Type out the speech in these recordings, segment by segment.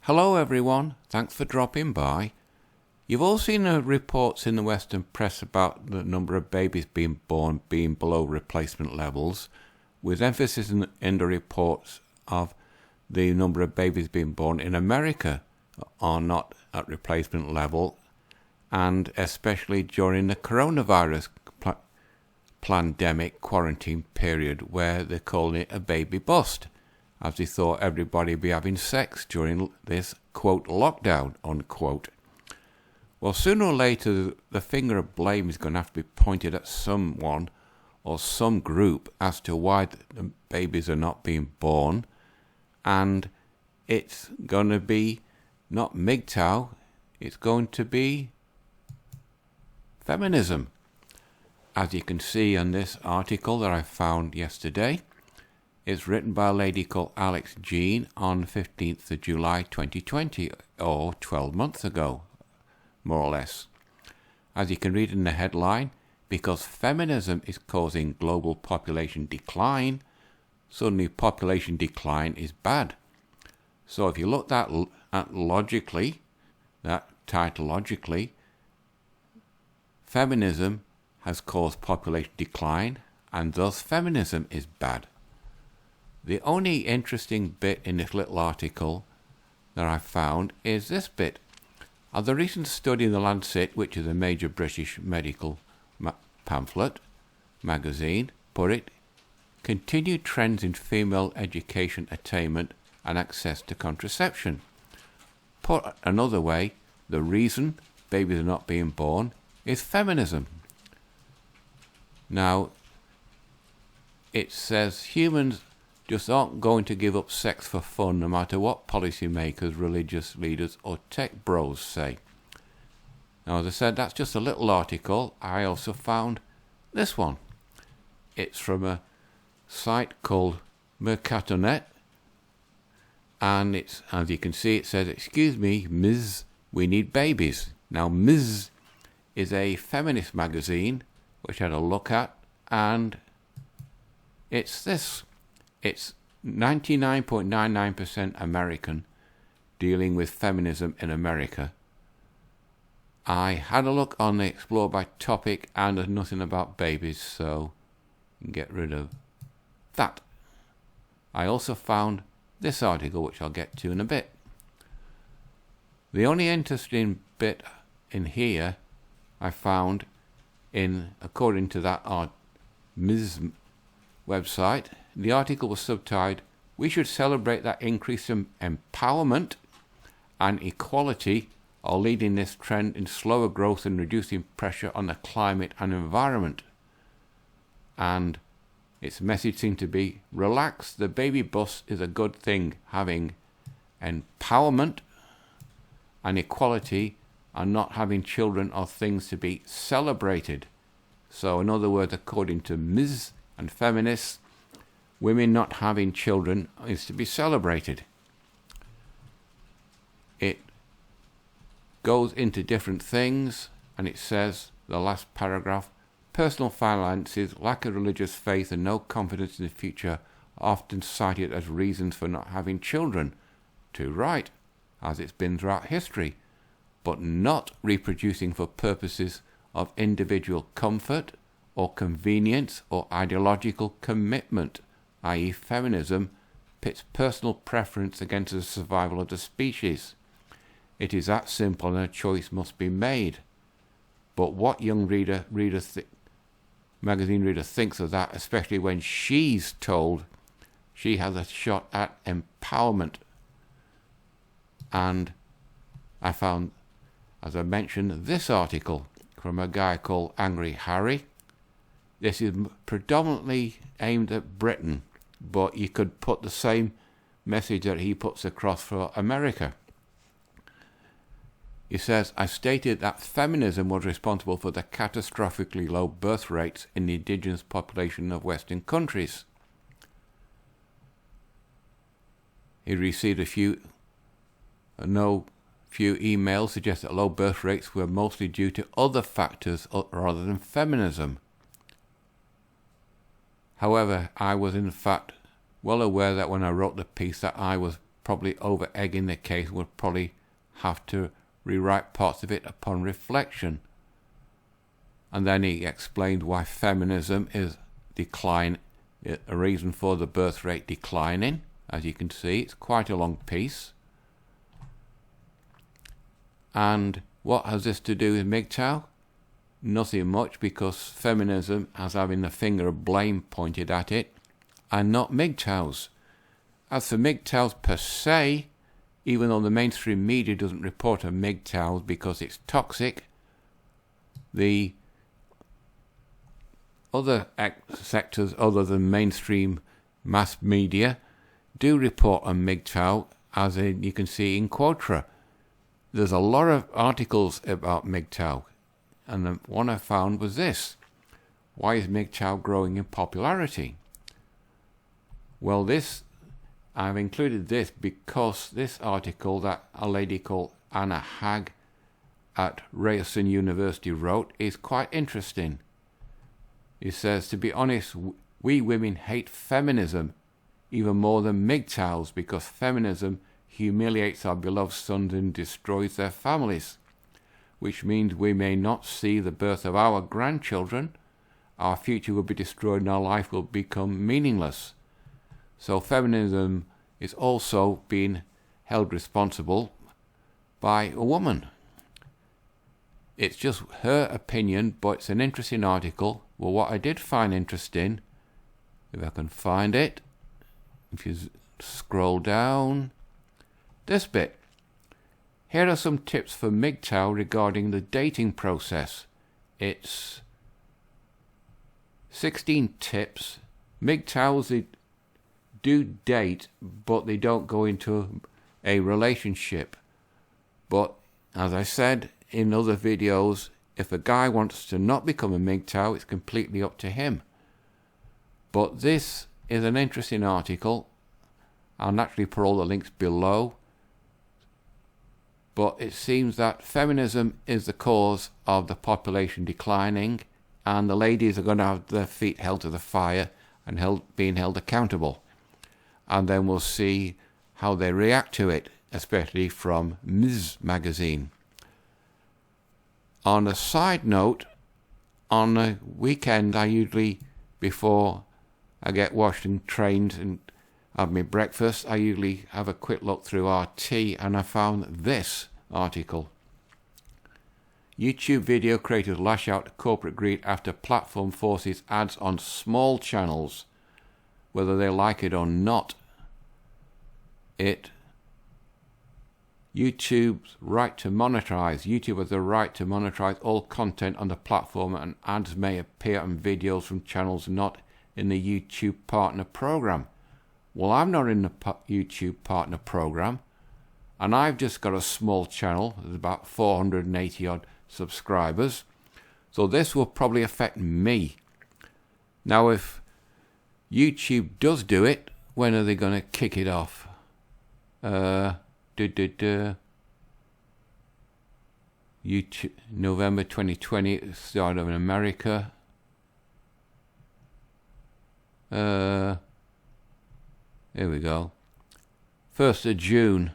Hello everyone, thanks for dropping by. You've all seen the reports in the Western press about the number of babies being born being below replacement levels, with emphasis in the reports of the number of babies being born in America are not at replacement level, and especially during the coronavirus pandemic quarantine period where they're calling it a baby bust, as they thought everybody would be having sex during this, quote, lockdown, unquote. Well, sooner or later, the finger of blame is going to have to be pointed at someone or some group as to why the babies are not being born. And it's going to be not MGTOW, it's going to be feminism. As you can see on this article that I found yesterday, it's written by a lady called Alex Jean on 15th of July 2020, or 12 months ago, more or less. As you can read in the headline, because feminism is causing global population decline, suddenly population decline is bad. So if you look at logically, that typologically, feminism has caused population decline, and thus feminism is bad. The only interesting bit in this little article that I found is this bit. The recent study in The Lancet, which is a major British medical pamphlet magazine, put it, continued trends in female education attainment and access to contraception. Put another way, the reason babies are not being born is feminism. Now, it says humans just aren't going to give up sex for fun no matter what policymakers, religious leaders or tech bros say. Now, as I said, that's just a little article. I also found this one. It's from a site called Mercatonet, and it's, as you can see, it says, "Excuse me, Ms., we need babies." Now, Ms. is a feminist magazine, which I had a look at, and it's this. It's 99.99% American, dealing with feminism in America. I had a look on the Explore by topic, and there's nothing about babies, so you can get rid of that. I also found this article, which I'll get to in a bit. The only interesting bit in here I found, according to that Ms. website, the article was subtitled, "We should celebrate that increase in empowerment and equality are leading this trend in slower growth and reducing pressure on the climate and environment." And its message seemed to be, relax, the baby bust is a good thing. Having empowerment and equality and not having children are things to be celebrated. So in other words, according to Ms. and feminists, women not having children is to be celebrated. It goes into different things, and it says, the last paragraph, personal finances, lack of religious faith and no confidence in the future are often cited as reasons for not having children. Too right, as it's been throughout history, but not reproducing for purposes of individual comfort or convenience or ideological commitment, i.e. feminism pits personal preference against the survival of the species. It is that simple, and a choice must be made. But what young magazine reader thinks of that, especially when she's told she has a shot at empowerment? And I found, as I mentioned, this article from a guy called Angry Harry. This is predominantly aimed at Britain, but you could put the same message that he puts across for America. He says, I stated that feminism was responsible for the catastrophically low birth rates in the indigenous population of Western countries. He received a few emails suggest that low birth rates were mostly due to other factors rather than feminism. However, I was in fact well aware that when I wrote the piece that I was probably over-egging the case, would probably have to rewrite parts of it upon reflection. And then he explained why feminism is a reason for the birth rate declining. As you can see, it's quite a long piece. And what has this to do with MGTOW? Nothing much, because feminism has having the finger of blame pointed at it, and not MGTOWs. As for MGTOWs per se, even though the mainstream media doesn't report on MGTOWs because it's toxic, the other sectors other than mainstream mass media do report on MGTOW, as you can see in Quotra. There's a lot of articles about MGTOW, and the one I found was this: why is MGTOW growing in popularity? Well, I've included this because this article that a lady called Anna Hag at Ryerson University wrote is quite interesting. It says, to be honest, we women hate feminism even more than MGTOWs, because feminism humiliates our beloved sons and destroys their families, which means we may not see the birth of our grandchildren. Our future will be destroyed and our life will become meaningless. So feminism is also being held responsible by a woman. It's just her opinion, but it's an interesting article. Well, what I did find interesting, if I can find it, if you scroll down, this bit. Here are some tips for MGTOW regarding the dating process. It's 16 tips. MGTOWs do date, but they don't go into a relationship. But as I said in other videos, if a guy wants to not become a MGTOW, it's completely up to him. But this is an interesting article. I'll naturally put all the links below. But it seems that feminism is the cause of the population declining, and the ladies are going to have their feet held to the fire and being held accountable. And then we'll see how they react to it, especially from Ms. magazine. On a side note, on a weekend, I usually, before I get washed and trained and have my breakfast, I usually have a quick look through RT, and I found this article. YouTube video creators lash out at corporate greed after platform forces ads on small channels, whether they like it or not. YouTube's right to monetize. YouTube has the right to monetize all content on the platform, and ads may appear on videos from channels not in the YouTube partner program. Well, I'm not in the YouTube partner program, and I've just got a small channel. There's about 480 odd subscribers. So this will probably affect me. Now, if YouTube does do it, when are they going to kick it off? YouTube, November 2020, it started in America. Here we go. 1st of June.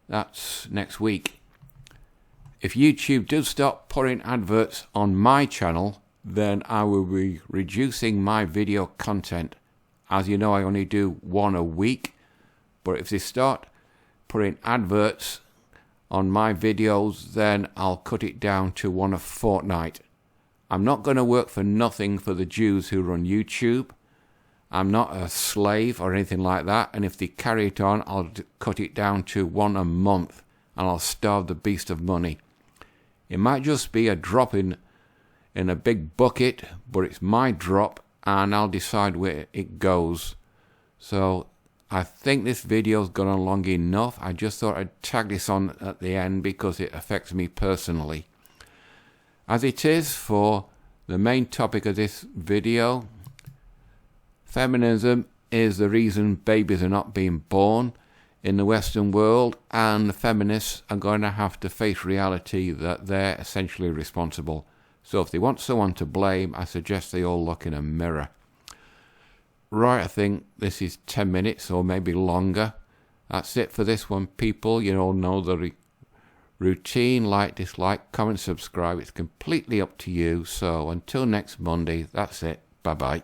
That's next week. If YouTube does stop putting adverts on my channel, then I will be reducing my video content. As you know, I only do one a week. But if they start putting adverts on my videos, then I'll cut it down to one a fortnight. I'm not going to work for nothing for the Jews who run YouTube. I'm not a slave or anything like that, and if they carry it on, I'll cut it down to one a month, and I'll starve the beast of money. It might just be a drop in a big bucket, but it's my drop, and I'll decide where it goes. So I think this video's gone on long enough. I just thought I'd tag this on at the end because it affects me personally. As it is for the main topic of this video, feminism is the reason babies are not being born in the Western world, and the feminists are going to have to face reality that they're essentially responsible. So if they want someone to blame, I suggest they all look in a mirror. Right, I think this is 10 minutes or maybe longer. That's it for this one, people. You all know the routine: like, dislike, comment, subscribe. It's completely up to you. So until next Monday, that's it. Bye-bye.